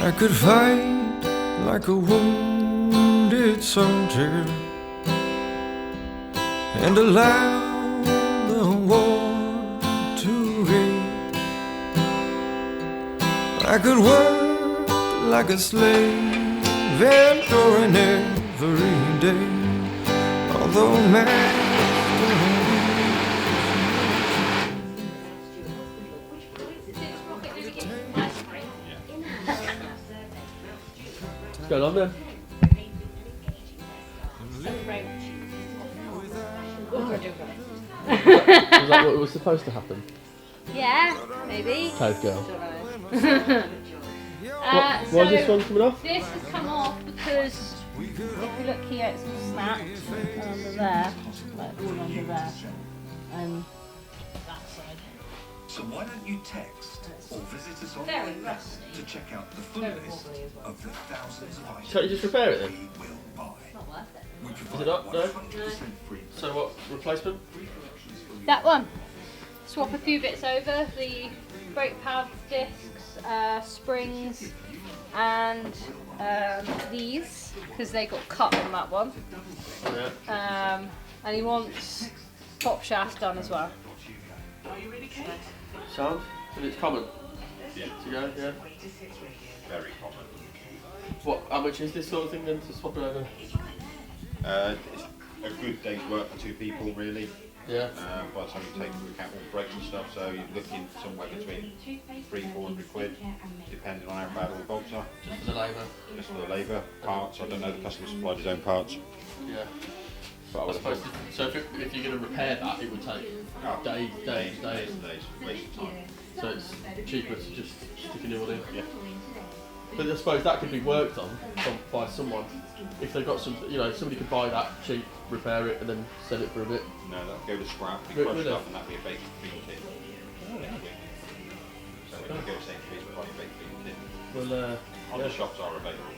I could fight like a wounded soldier and allow the war to rage. I could work like a slave, enduring every day, although man. What's going on then? Was that what was supposed to happen? Yeah, maybe. Cave girl. Why Why is this one coming off? This has come off because if you look here, it's all snapped, and under there, like all under there, and that side. So why don't you text or visit us online to check out the full list of the thousands of items Can't you just repair it then? we will buy. Not worth it. We Is provide it not? No? 100% free. So what, replacement? That one. Swap a few bits over, the brake pad discs, springs, and these, because they got cut on that one. Yeah. And he wants top shaft done as well. Sound? And it's common? Yeah. To go, yeah? Very common. What, how much is this sort of thing then to swap it over? It's a good day's work for two people, really. Yeah. By the time you take into account all the brakes and stuff, so you're looking somewhere between £300–400, depending on how bad all the bolts are. Just for the labour? Just for the labour, parts. I don't know, the customer supplied his own parts. Yeah. But I suppose, so if you're going to repair that, it would take days. Waste of time. So it's cheaper to just stick a new one in. Yeah. But I suppose that could be worked on by someone. If they've got some, somebody could buy that cheap, repair it, and then sell it for a bit. No, that'd go to scrap, be Really? crushed up, and that'd be a baked bean kit. So when you go to Sainsbury's and buy a baked bean kit, Well, other shops are available.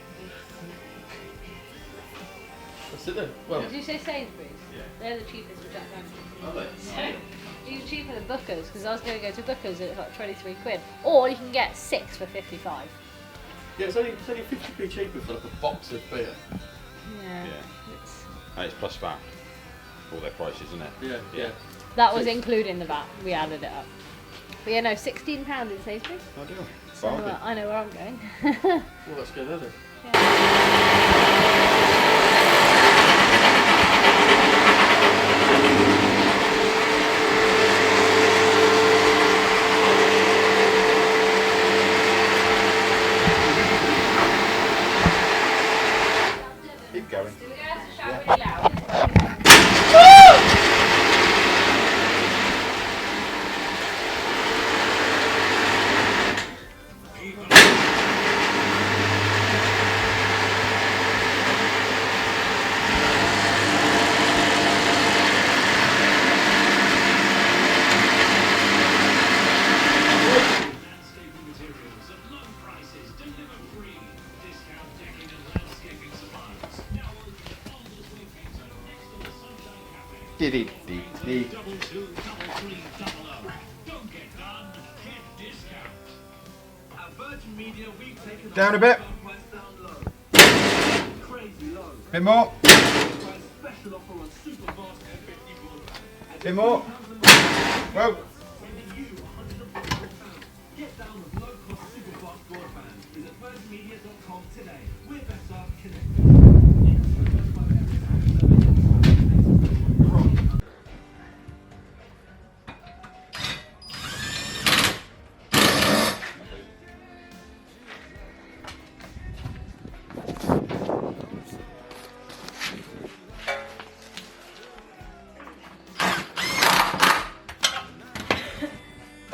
that's it then. Well, Did you say Sainsbury's? Yeah. They're the cheapest in Jack Daniels. Are they? Even cheaper than Booker's, because I was going to go to Booker's and it's like 23 quid. Or you can get 6 for 55. yeah, it's only 50p cheaper for like a box of beer. Yeah. Yeah. It's, And it's plus VAT. All their prices, isn't it? Yeah. that was including the VAT. We added it up. But yeah, no, £16 in Sainsbury's. I do. So Bargain. I know where I'm going. Well, let's go there then. Keep going. Down a bit. Bit more. Bit more. Whoa. Get down with low-cost super-fast broadband. Visit virginmedia.com today. We're better connected.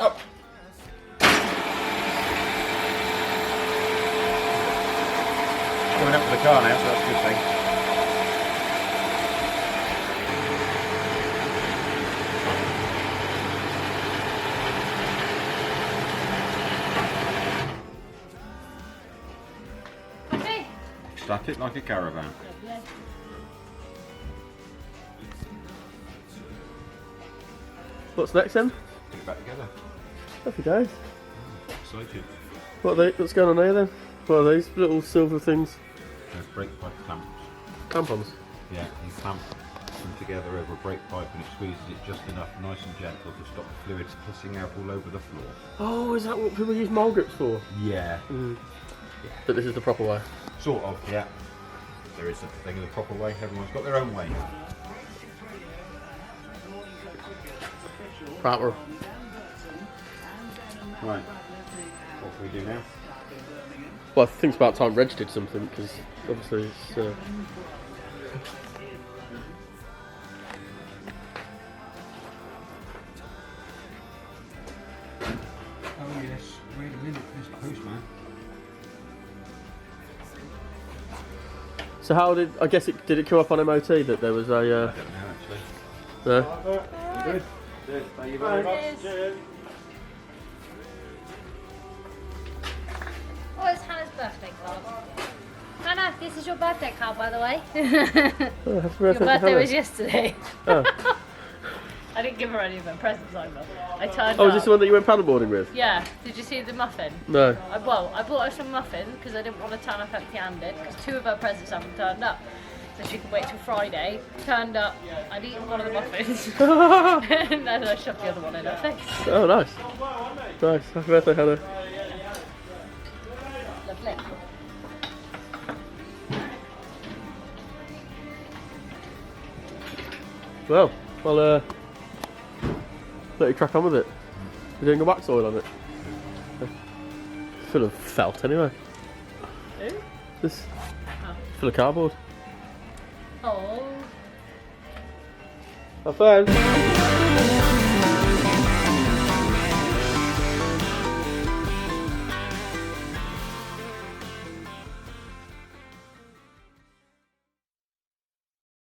Up. Coming up for the car now, so that's a good thing. Okay. Static like a caravan. What's next then? Put it back together. Happy days. Excited. What's going on here then? What are these little silver things? They're brake pipe clamps. Tampons. Yeah, you clamp them together over a brake pipe and it squeezes it just enough, nice and gentle, to stop the fluids pissing out all over the floor. Oh, is that what people use mole grips for? Yeah. But this is the proper way. Sort of, yeah. There is such a thing in the proper way, everyone's got their own way. Proper. Right, what can we do now? Well, I think it's about time Reg did something, because obviously it's... Oh yes, wait a minute, Mr. Postman. So how did... I guess it did it come up on MOT that there was a... I don't know actually. No? Good. Thank you very much. Oh, it's Hannah's birthday card. Hannah, this is your birthday card, by the way. Oh, happy Your birthday, birthday Hannah. was yesterday. Oh. I didn't give her any of her presents either. I turned Oh, up. is this the one that you went paddleboarding with? Yeah. Did you see the muffin? No. I bought her some muffin because I didn't want to turn up empty-handed because 2 of her presents haven't turned up. So she can wait till Friday. Turned up, I'd eaten one of the muffins and then I shoved the other one in her face. Oh, nice. Nice. Happy birthday, Hannah. Lovely. Well, I'll let you crack on with it. You're doing a wax oil on it. Full of felt anyway. Who? This Oh. full of cardboard. Oh. Have fun.